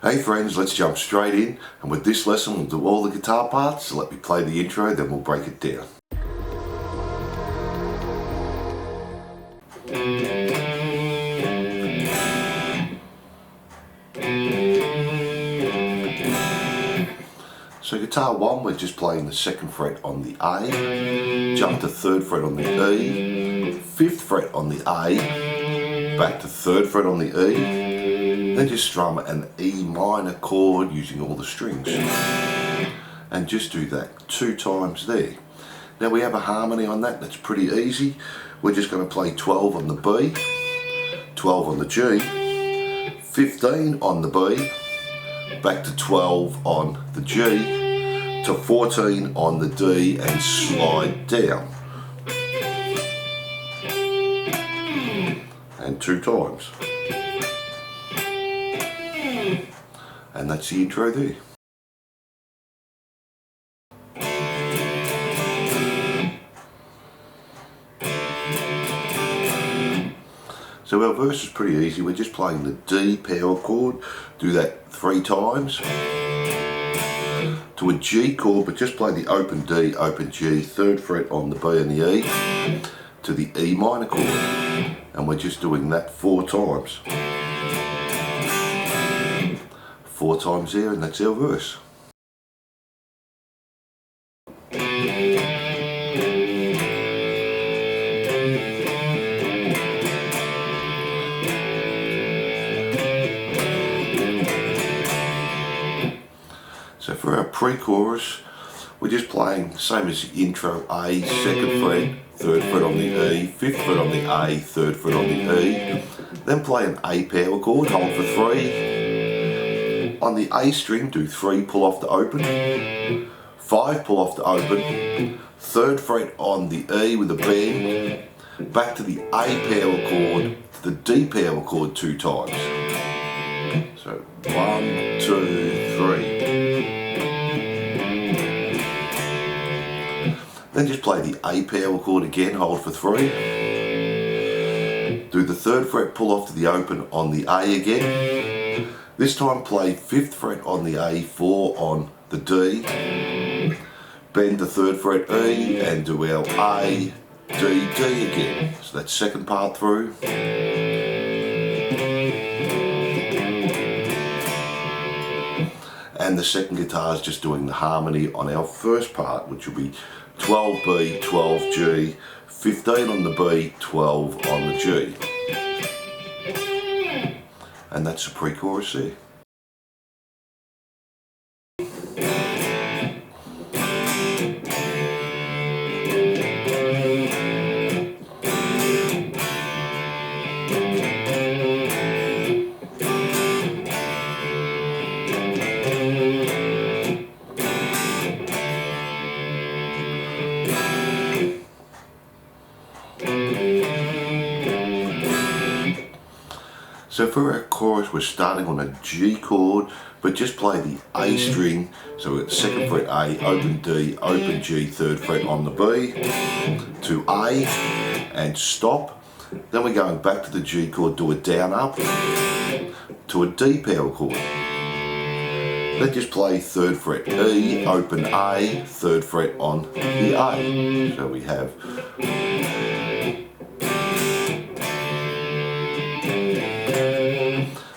Hey friends, let's jump straight in, and with this lesson we'll do all the guitar parts, so let me play the intro, then we'll break it down. So guitar 1, we're just playing the 2nd fret on the A, jump to 3rd fret on the E, 5th fret on the A, back to 3rd fret on the E, then just strum an E minor chord using all the strings. And just do that 2 times there. Now we have a harmony on that, that's pretty easy. We're just going to play 12 on the B, 12 on the G, 15 on the B, back to 12 on the G, to 14 on the D and slide down. And 2 times. And that's the intro there. So our verse is pretty easy. We're just playing the D power chord. Do that 3 times. To a G chord, but just play the open D, open G, 3rd fret on the B and the E, to the E minor chord. And we're just doing that 4 times. 4 times there, and that's our verse. So for our pre-chorus, we're just playing same as the intro, A, 2nd fret, 3rd fret on the E, 5th fret on the A, 3rd fret on the E, then play an A power chord, hold for 3, on the A string do 3, pull off the open, 5 pull off the open, 3rd fret on the E with a bend, back to the A power chord, to the D power chord 2 times. So 1, 2, 3. Then just play the A power chord again, hold for 3. Do the 3rd fret, pull off to the open on the A again. This time play 5th fret on the A, 4 on the D. Bend the 3rd fret E and do our A, D, D again. So that's 2nd part through. And the 2nd guitar is just doing the harmony on our 1st part, which will be 12B, 12G, 15 on the B, 12 on the G. And that's the pre-chorus there. So for our chorus, we're starting on a G chord, but just play the A string. So we're at 2nd fret A, open D, open G, 3rd fret on the B, to A, and stop. Then we're going back to the G chord, do a down up, to a D power chord. Then just play 3rd fret E, open A, 3rd fret on the A. So we have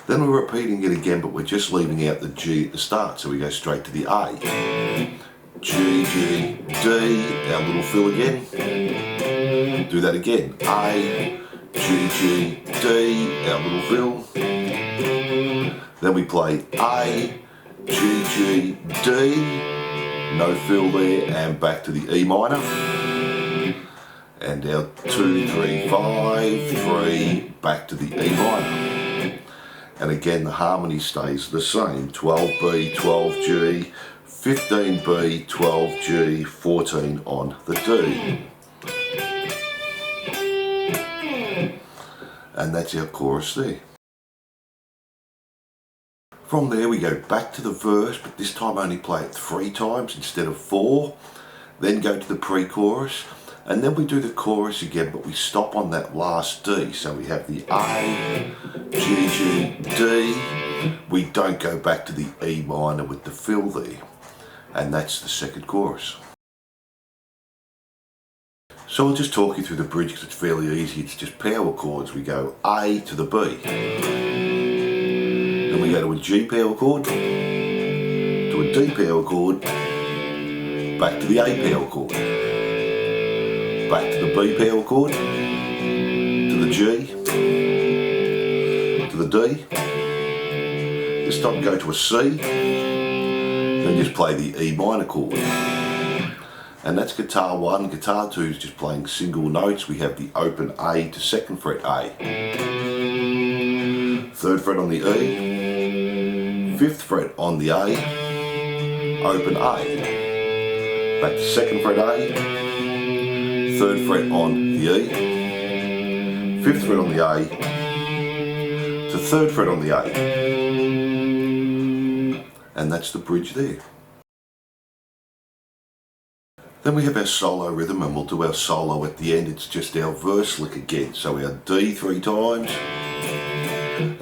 then we're repeating it again, but we're just leaving out the G at the start, so we go straight to the A. G, G, D, our little fill again. Do that again. A, G, G, D, our little fill. Then we play A, G, G, D, no fill there, and back to the E minor. And our 2, 3, 5, 3, back to the E minor. And again the harmony stays the same, 12B, 12G, 15B, 12G, 14 on the D. And that's our chorus there. From there we go back to the verse, but this time only play it 3 times instead of 4. Then go to the pre-chorus, and then we do the chorus again, but we stop on that last D. So we have the A, G, G, D, we don't go back to the E minor with the fill there, and that's the second chorus. So I'll just talk you through the bridge because it's fairly easy. It's just power chords. We go A to the B, then we go to a G power chord, to a D power chord, back to the A power chord, back to the B power chord, to the G, to the D. This time go to a C, then just play the E minor chord. And that's guitar 1. Guitar 2 is just playing single notes. We have the open A to 2nd fret A. 3rd fret on the E, 5th fret on the A, open A. Back to 2nd fret A, 3rd fret on the E, 5th fret on the A, to 3rd fret on the A. And that's the bridge there. Then we have our solo rhythm, and we'll do our solo at the end. It's just our verse lick again. So our D 3 times,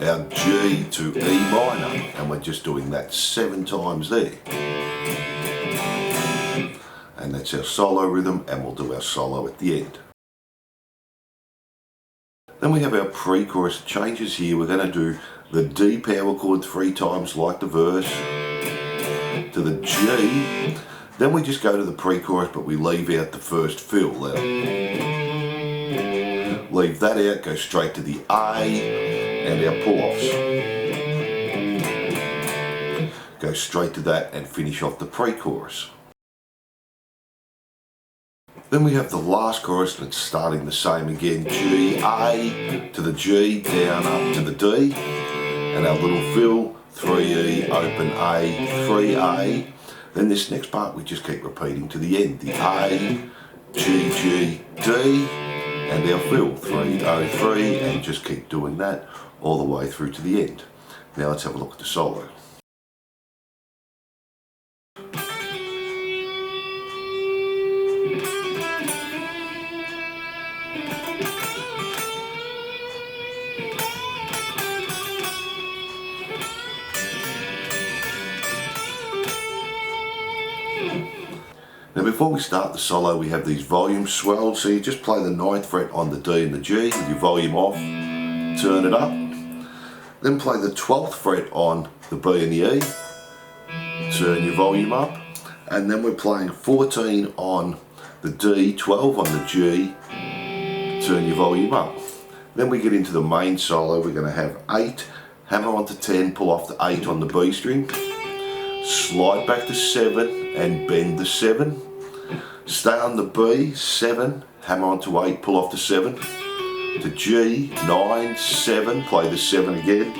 our G to E minor, and we're just doing that 7 times there. And that's our solo rhythm, and we'll do our solo at the end. Then we have our pre-chorus changes here. We're going to do the D power chord 3 times like the verse, to the G. Then we just go to the pre-chorus, but we leave out the first fill. Leave that out, go straight to the A and our pull-offs. Go straight to that and finish off the pre-chorus. Then we have the last chorus, and it's starting the same again. G, A to the G, down, up to the D. And our little fill, 3E, open A, 3A. Then this next part we just keep repeating to the end. The A, G, G, D, and our fill, 3, O, 3, and just keep doing that all the way through to the end. Now let's have a look at the solo. Now before we start the solo, we have these volume swells. So you just play the 9th fret on the D and the G with your volume off, turn it up. Then play the 12th fret on the B and the E, turn your volume up. And then we're playing 14 on the D, 12 on the G, turn your volume up. Then we get into the main solo. We're going to have 8, hammer onto 10, pull off the 8 on the B string, slide back to 7 and bend the 7. Stay on the B, 7, hammer onto 8, pull off the 7. To G, 9, 7, play the 7 again,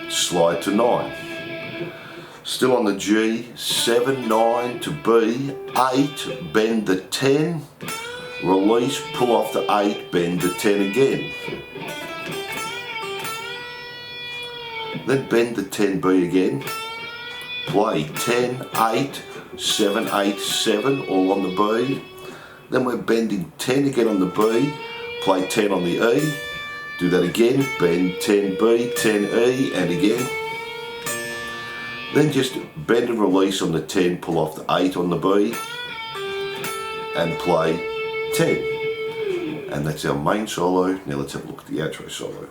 slide to 9. Still on the G, 7, 9 to B, 8, bend the 10, release, pull off the 8, bend the 10 again. Then bend the 10B again, play 10, 8, 7, 8, 7, all on the B. Then we're bending 10 again on the B, play 10 on the E, do that again, bend 10B, 10E, and again. Then just bend and release on the 10, pull off the 8 on the B, and play 10. And that's our main solo. Now let's have a look at the outro solo.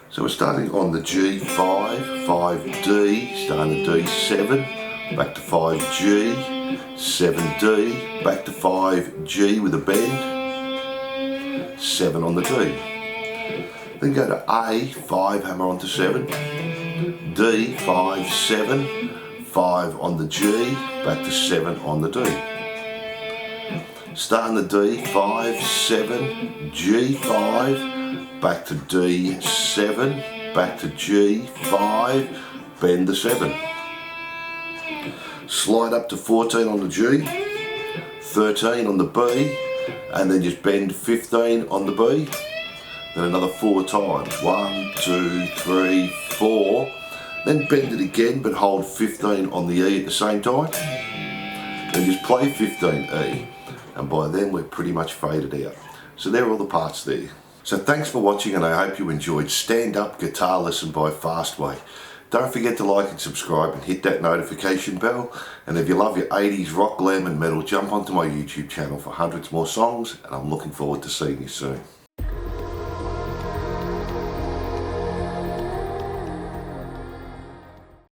So we're starting on the G5, 5D, starting the D7, back to 5G, 7D, back to 5G with a bend, 7 on the D. Then go to A, 5, hammer onto 7, D, 5, 7, 5 on the G, back to 7 on the D. Start on the D, 5, 7, G5, back to D7, back to G5, bend the 7. Slide up to 14 on the G, 13 on the B, and then just bend 15 on the B. Then another 4 times. 1, 2, 3, 4, then bend it again but hold 15 on the E at the same time. Then just play 15 E, and by then we're pretty much faded out. So there are all the parts there. So thanks for watching, and I hope you enjoyed Stand Up Guitar Lesson by Fastway. Don't forget to like and subscribe and hit that notification bell. And if you love your 80s rock, glam and metal, jump onto my YouTube channel for hundreds more songs, and I'm looking forward to seeing you soon.